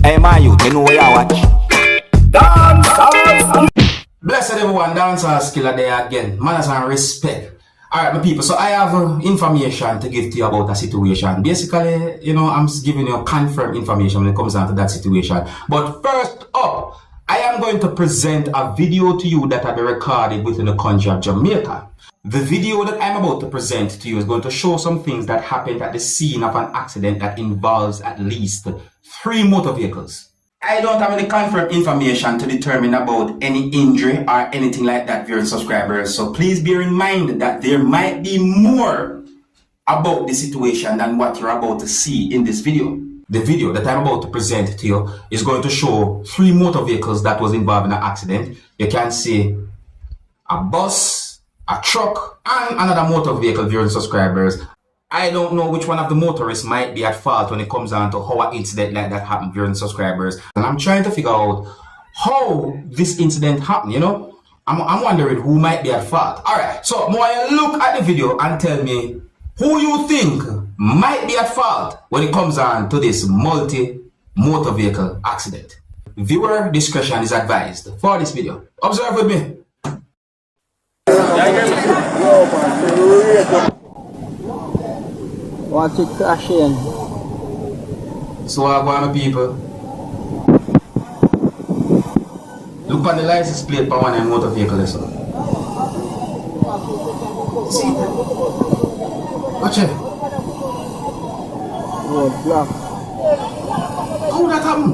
Hey man, you know where you watch. Dancehall. Blessed everyone, Dancehall skilla there again. Manners and respect. Alright, my people, so I have information to give to you about a situation. Basically, you know, I'm giving you confirmed information when it comes down to that situation. But first up, I am going to present a video to you that I recorded within the country of Jamaica. The video that I'm about to present to you is going to show some things that happened at the scene of an accident that involves at least 3 motor vehicles. I don't have any confirmed information to determine about any injury or anything like that, viewers and subscribers. So please bear in mind that there might be more about the situation than what you're about to see in this video. The video that I'm about to present to you is going to show 3 motor vehicles that was involved in an accident. You can see a bus, a truck, and another motor vehicle, viewers and subscribers. I don't know which one of the motorists might be at fault when it comes down to how an incident like that happened, viewers and subscribers. And I'm trying to figure out how this incident happened, you know? I'm wondering who might be at fault. Alright, so I want you to look at the video and tell me who you think might be at fault when it comes on to this multi-motor vehicle accident. Viewer discretion is advised for this video. Observe with me. Watch it crashing. So I go on, people. Look on the license plate for one and motor vehicle. So. See? Watch it. Road block. How that happen?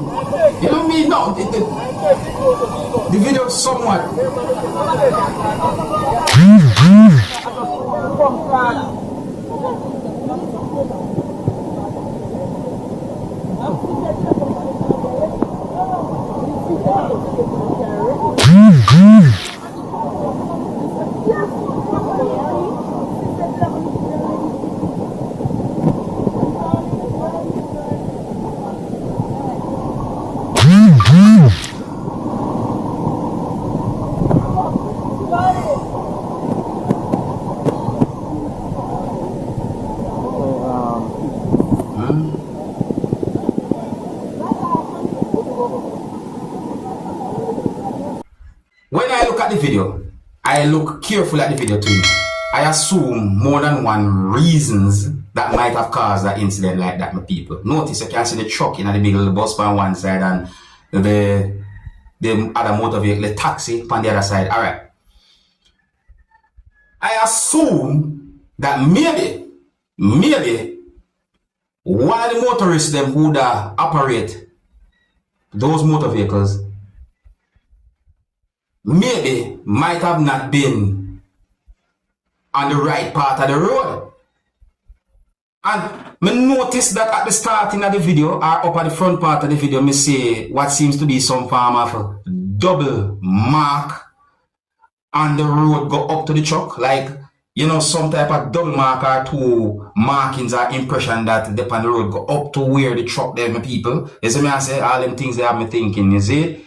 You know me? No. The video is somewhat. When I look at the video, I look carefully at the video too. I assume more than one reasons that might have caused that incident like that, my people. Notice you can see the truck in the middle, the bus on one side and the other motor vehicle, the taxi on the other side. Alright. I assume that maybe one of the motorists them who operate those motor vehicles maybe might have not been on the right part of the road. And me notice that at the starting of the video or up at the front part of the video, me see what seems to be some form of double mark on the road go up to the truck, like, you know, some type of double mark or 2 markings or impression that the on the road go up to where the truck there, my people. You see me, I say all them things they have me thinking, you see.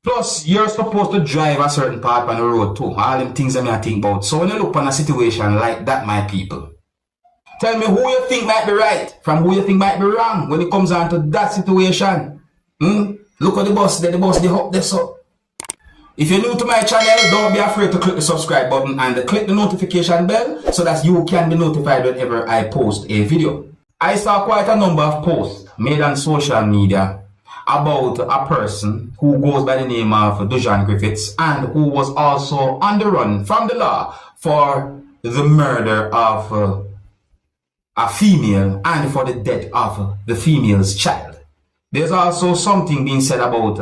Plus, you're supposed to drive a certain part on the road too. All them things that I think about. So when you look on a situation like that, my people, tell me who you think might be right from who you think might be wrong when it comes on to that situation. Look at the bus there, the hook there, so. If you're new to my channel, don't be afraid to click the subscribe button and click the notification bell so that you can be notified whenever I post a video. I saw quite a number of posts made on social media about a person who goes by the name of Dujan Griffiths and who was also on the run from the law for the murder of a female and for the death of the female's child. There's also something being said about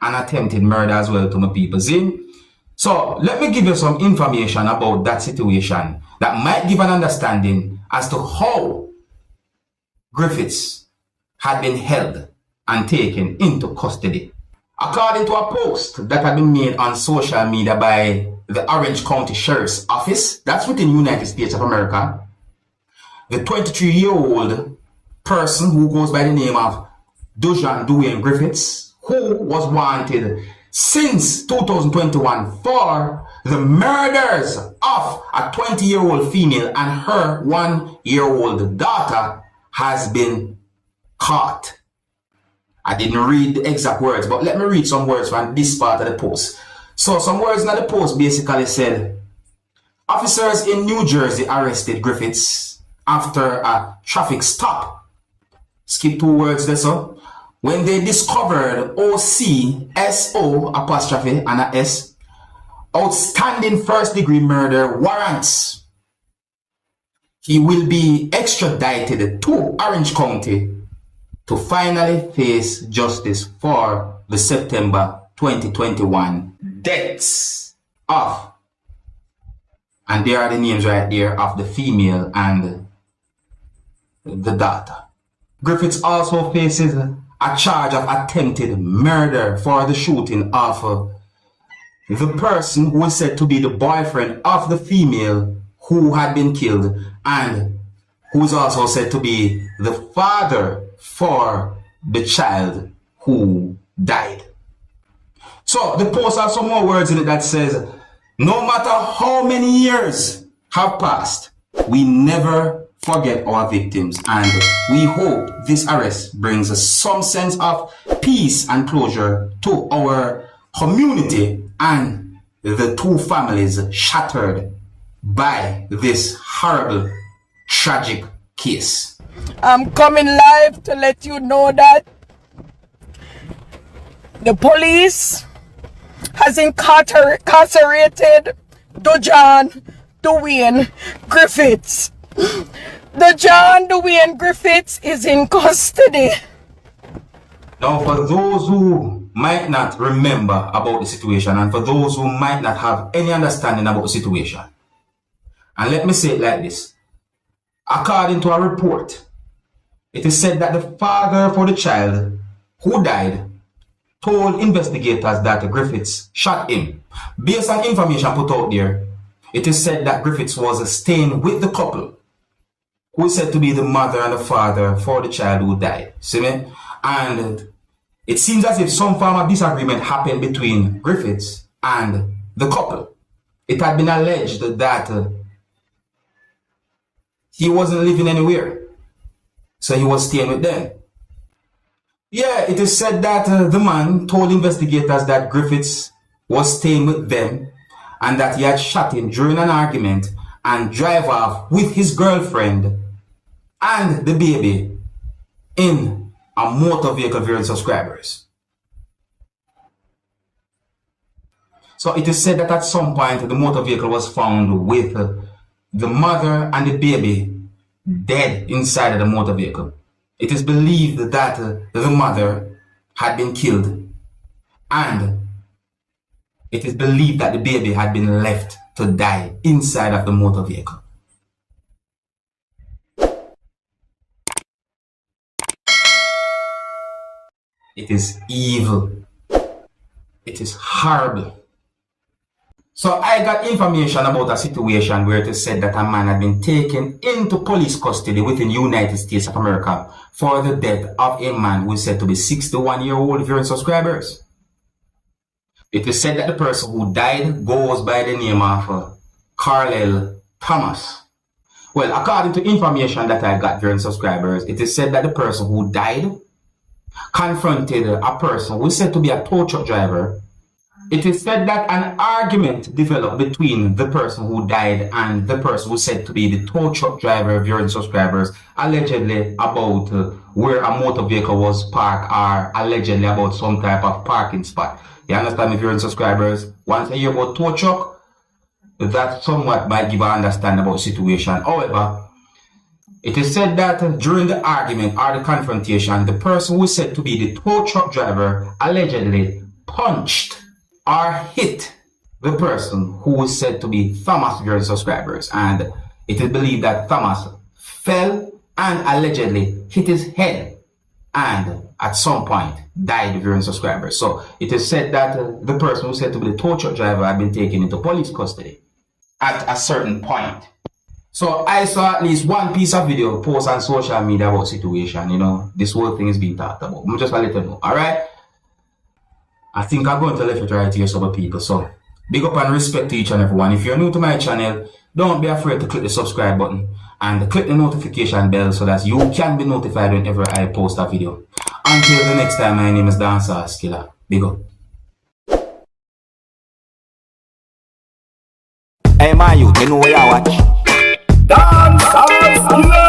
an attempted murder as well, to my people. See? So let me give you some information about that situation that might give an understanding as to how Griffiths had been held and taken into custody. According to a post that had been made on social media by the Orange County Sheriff's Office, that's within the United States of America, the 23-year-old person who goes by the name of Dujan Griffiths, who was wanted since 2021 for the murders of a 20-year-old female and her 1-year-old daughter, has been caught. I didn't read the exact words, but let me read some words from this part of the post. So some words in the post basically said, officers in New Jersey arrested Griffiths after a traffic stop. Skip 2 words there, so. When they discovered OCSO apostrophe and a S, outstanding first-degree murder warrants. He will be extradited to Orange County to finally face justice for the September 2021 deaths of, and there are the names right there of the female and the daughter. Griffiths also faces a charge of attempted murder for the shooting of the person who is said to be the boyfriend of the female who had been killed and who is also said to be the father for the child who died. So the post has some more words in it that says, no matter how many years have passed, we never forget our victims, and we hope this arrest brings some sense of peace and closure to our community and the 2 families shattered by this horrible, tragic case. I'm coming live to let you know that the police has incarcerated Dujan Dwayne Griffiths. Dujan Griffiths is in custody. Now, for those who might not remember about the situation and for those who might not have any understanding about the situation, and let me say it like this. According to a report, it is said that the father for the child who died told investigators that Griffiths shot him. Based on information put out there, it is said that Griffiths was staying with the couple who is said to be the mother and the father for the child who died. See me? And it seems as if some form of disagreement happened between Griffiths and the couple. It had been alleged that he wasn't living anywhere, so he was staying with them. Yeah, it is said that the man told investigators that Griffiths was staying with them and that he had shot him during an argument and drive off with his girlfriend and the baby in a motor vehicle viewing subscribers. So it is said that at some point the motor vehicle was found with the mother and the baby dead inside of the motor vehicle. It is believed that the mother had been killed and it is believed that the baby had been left to die inside of the motor vehicle. It is evil. It is horrible. So I got information about a situation where it is said that a man had been taken into police custody within the United States of America for the death of a man who is said to be 61-year-old viewing subscribers. It is said that the person who died goes by the name of Carlel Thomas. Well, according to information that I got viewing subscribers, it is said that the person who died confronted a person who is said to be a tow truck driver. It is said that an argument developed between the person who died and the person who is said to be the tow truck driver viewing subscribers, allegedly about where a motor vehicle was parked or allegedly about some type of parking spot. You understand me, viewing subscribers? Once I hear about tow truck, that somewhat might give an understanding about the situation. However, it is said that during the argument or the confrontation, the person who is said to be the tow truck driver allegedly punched or hit the person who is said to be Thomas viewing subscribers, and it is believed that Thomas fell and allegedly hit his head and at some point died viewing subscribers. So it is said that the person who is said to be the tow truck driver had been taken into police custody at a certain point. So I saw at least one piece of video post on social media about situation. You know, this whole thing is being talked about. I'm just gonna let you know, alright? I think I'm going to leave it right here, some people. So big up and respect to each and everyone. If you're new to my channel, don't be afraid to click the subscribe button and click the notification bell so that you can be notified whenever I post a video. Until the next time, my name is Dancehall Skilla. Big up. Hey, my youth, you know where you watch? Dancehall skilla.